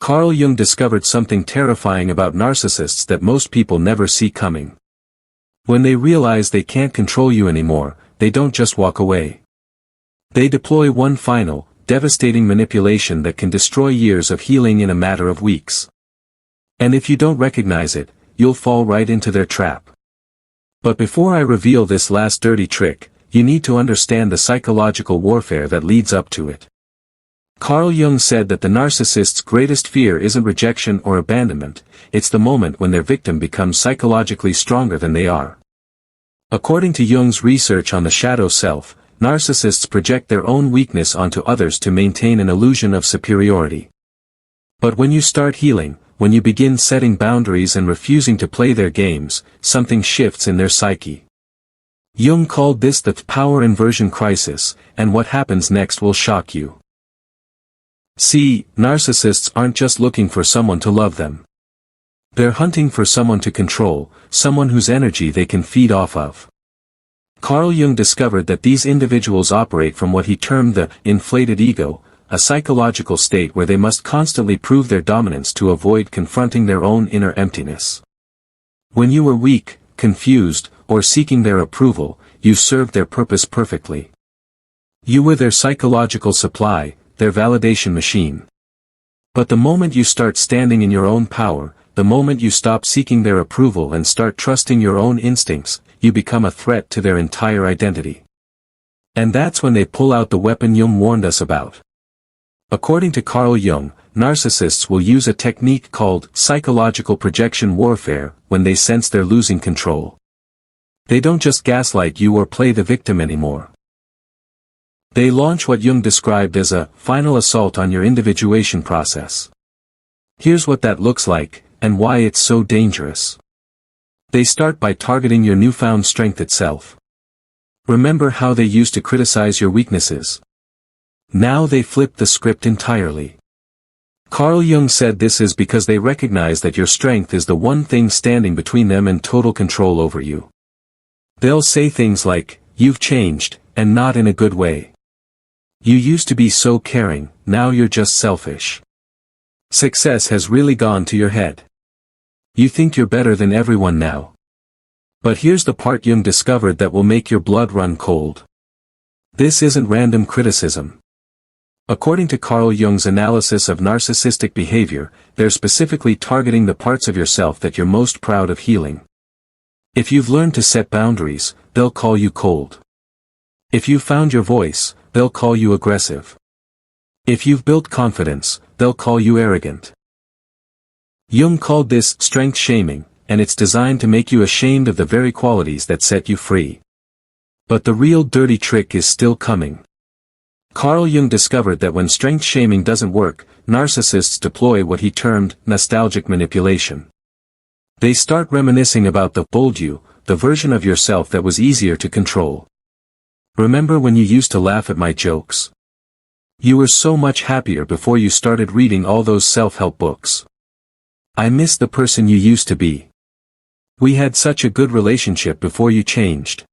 Carl Jung discovered something terrifying about narcissists that most people never see coming. When they realize they can't control you anymore, they don't just walk away. They deploy one final, devastating manipulation that can destroy years of healing in a matter of weeks. And if you don't recognize it, you'll fall right into their trap. But before I reveal this last dirty trick, you need to understand the psychological warfare that leads up to it. Carl Jung said that the narcissist's greatest fear isn't rejection or abandonment, it's the moment when their victim becomes psychologically stronger than they are. According to Jung's research on the shadow self, narcissists project their own weakness onto others to maintain an illusion of superiority. But when you start healing, when you begin setting boundaries and refusing to play their games, something shifts in their psyche. Jung called this the power inversion crisis, and what happens next will shock you. See, narcissists aren't just looking for someone to love them. They're hunting for someone to control, someone whose energy they can feed off of. Carl Jung discovered that these individuals operate from what he termed the inflated ego, a psychological state where they must constantly prove their dominance to avoid confronting their own inner emptiness. When you were weak, confused, or seeking their approval, you served their purpose perfectly. You were their psychological supply, their validation machine. But the moment you start standing in your own power, the moment you stop seeking their approval and start trusting your own instincts, you become a threat to their entire identity. And that's when they pull out the weapon Jung warned us about. According to Carl Jung, narcissists will use a technique called psychological projection warfare when they sense they're losing control. They don't just gaslight you or play the victim anymore. They launch what Jung described as a final assault on your individuation process. Here's what that looks like, and why it's so dangerous. They start by targeting your newfound strength itself. Remember how they used to criticize your weaknesses? Now they flip the script entirely. Carl Jung said this is because they recognize that your strength is the one thing standing between them and total control over you. They'll say things like, "You've changed, and not in a good way. You used to be so caring, now you're just selfish. Success has really gone to your head. You think you're better than everyone now." But here's the part Jung discovered that will make your blood run cold. This isn't random criticism. According to Carl Jung's analysis of narcissistic behavior, they're specifically targeting the parts of yourself that you're most proud of healing. If you've learned to set boundaries, they'll call you cold. If you've found your voice, they'll call you aggressive. If you've built confidence, they'll call you arrogant. Jung called this strength shaming, and it's designed to make you ashamed of the very qualities that set you free. But the real dirty trick is still coming. Carl Jung discovered that when strength shaming doesn't work, narcissists deploy what he termed nostalgic manipulation. They start reminiscing about the old you, the version of yourself that was easier to control. Remember when you used to laugh at my jokes? You were so much happier before you started reading all those self-help books. I miss the person you used to be. We had such a good relationship before you changed.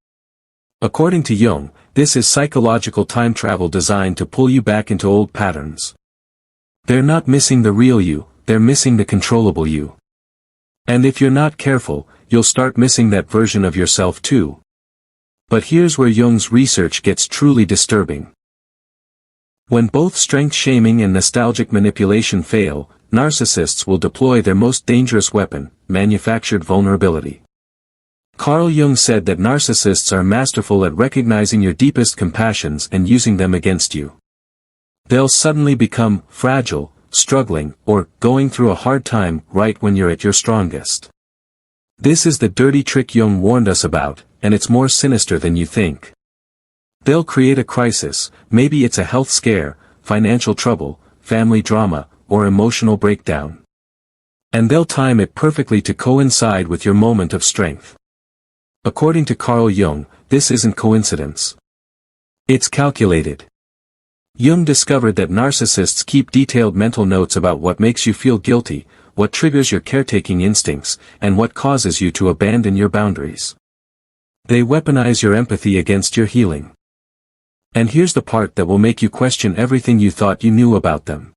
According to Jung, this is psychological time travel designed to pull you back into old patterns. They're not missing the real you, they're missing the controllable you. And if you're not careful, you'll start missing that version of yourself too. But here's where Jung's research gets truly disturbing. When both strength shaming and nostalgic manipulation fail, narcissists will deploy their most dangerous weapon, manufactured vulnerability. Carl Jung said that narcissists are masterful at recognizing your deepest compassions and using them against you. They'll suddenly become fragile, struggling, or going through a hard time right when you're at your strongest. This is the dirty trick Jung warned us about, and it's more sinister than you think. They'll create a crisis, maybe it's a health scare, financial trouble, family drama, or emotional breakdown. And they'll time it perfectly to coincide with your moment of strength. According to Carl Jung, this isn't coincidence. It's calculated. Jung discovered that narcissists keep detailed mental notes about what makes you feel guilty, what triggers your caretaking instincts, and what causes you to abandon your boundaries. They weaponize your empathy against your healing. And here's the part that will make you question everything you thought you knew about them.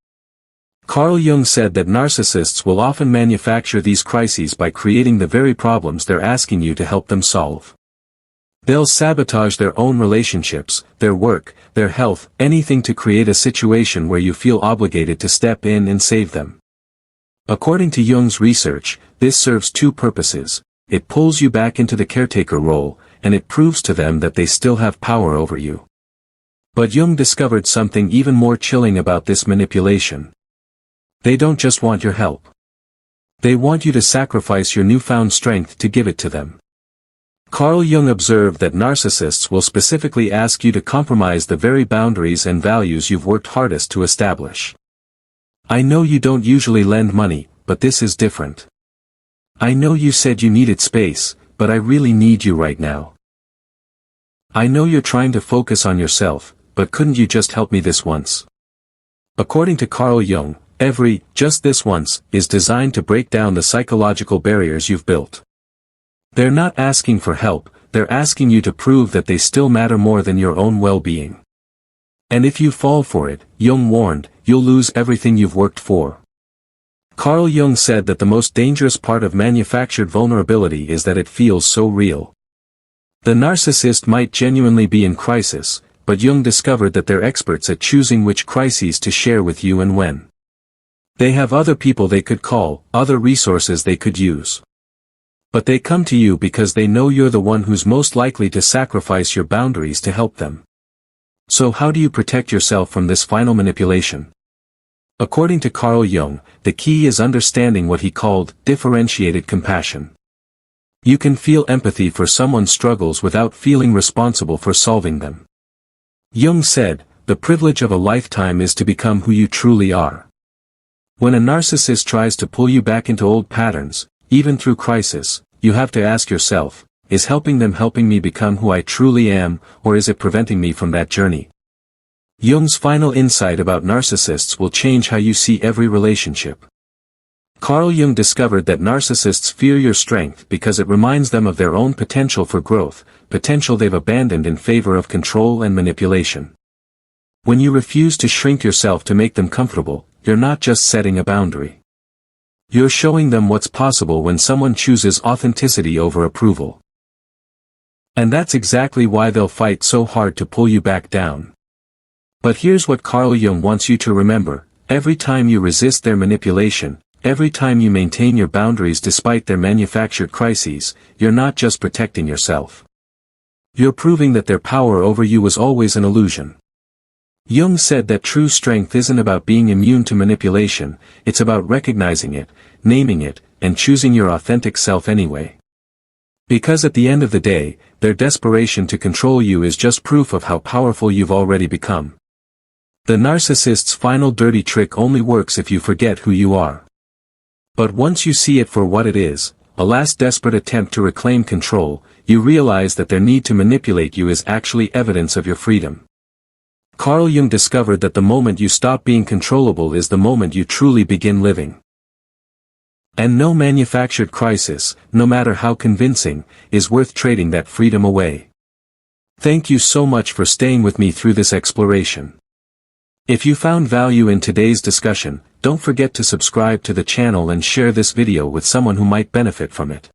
Carl Jung said that narcissists will often manufacture these crises by creating the very problems they're asking you to help them solve. They'll sabotage their own relationships, their work, their health, anything to create a situation where you feel obligated to step in and save them. According to Jung's research, this serves two purposes. It pulls you back into the caretaker role, and it proves to them that they still have power over you. But Jung discovered something even more chilling about this manipulation. They don't just want your help. They want you to sacrifice your newfound strength to give it to them. Carl Jung observed that narcissists will specifically ask you to compromise the very boundaries and values you've worked hardest to establish. I know you don't usually lend money, but this is different. I know you said you needed space, but I really need you right now. I know you're trying to focus on yourself, but couldn't you just help me this once? According to Carl Jung, every "just this once" is designed to break down the psychological barriers you've built. They're not asking for help, they're asking you to prove that they still matter more than your own well-being. And if you fall for it, Jung warned, you'll lose everything you've worked for. Carl Jung said that the most dangerous part of manufactured vulnerability is that it feels so real. The narcissist might genuinely be in crisis, but Jung discovered that they're experts at choosing which crises to share with you and when. They have other people they could call, other resources they could use. But they come to you because they know you're the one who's most likely to sacrifice your boundaries to help them. So how do you protect yourself from this final manipulation? According to Carl Jung, the key is understanding what he called differentiated compassion. You can feel empathy for someone's struggles without feeling responsible for solving them. Jung said, the privilege of a lifetime is to become who you truly are. When a narcissist tries to pull you back into old patterns, even through crisis, you have to ask yourself, is helping them helping me become who I truly am, or is it preventing me from that journey? Jung's final insight about narcissists will change how you see every relationship. Carl Jung discovered that narcissists fear your strength because it reminds them of their own potential for growth, potential they've abandoned in favor of control and manipulation. When you refuse to shrink yourself to make them comfortable, you're not just setting a boundary. You're showing them what's possible when someone chooses authenticity over approval. And that's exactly why they'll fight so hard to pull you back down. But here's what Carl Jung wants you to remember: every time you resist their manipulation, every time you maintain your boundaries despite their manufactured crises, you're not just protecting yourself. You're proving that their power over you was always an illusion. Jung said that true strength isn't about being immune to manipulation, it's about recognizing it, naming it, and choosing your authentic self anyway. Because at the end of the day, their desperation to control you is just proof of how powerful you've already become. The narcissist's final dirty trick only works if you forget who you are. But once you see it for what it is, a last desperate attempt to reclaim control, you realize that their need to manipulate you is actually evidence of your freedom. Carl Jung discovered that the moment you stop being controllable is the moment you truly begin living. And no manufactured crisis, no matter how convincing, is worth trading that freedom away. Thank you so much for staying with me through this exploration. If you found value in today's discussion, don't forget to subscribe to the channel and share this video with someone who might benefit from it.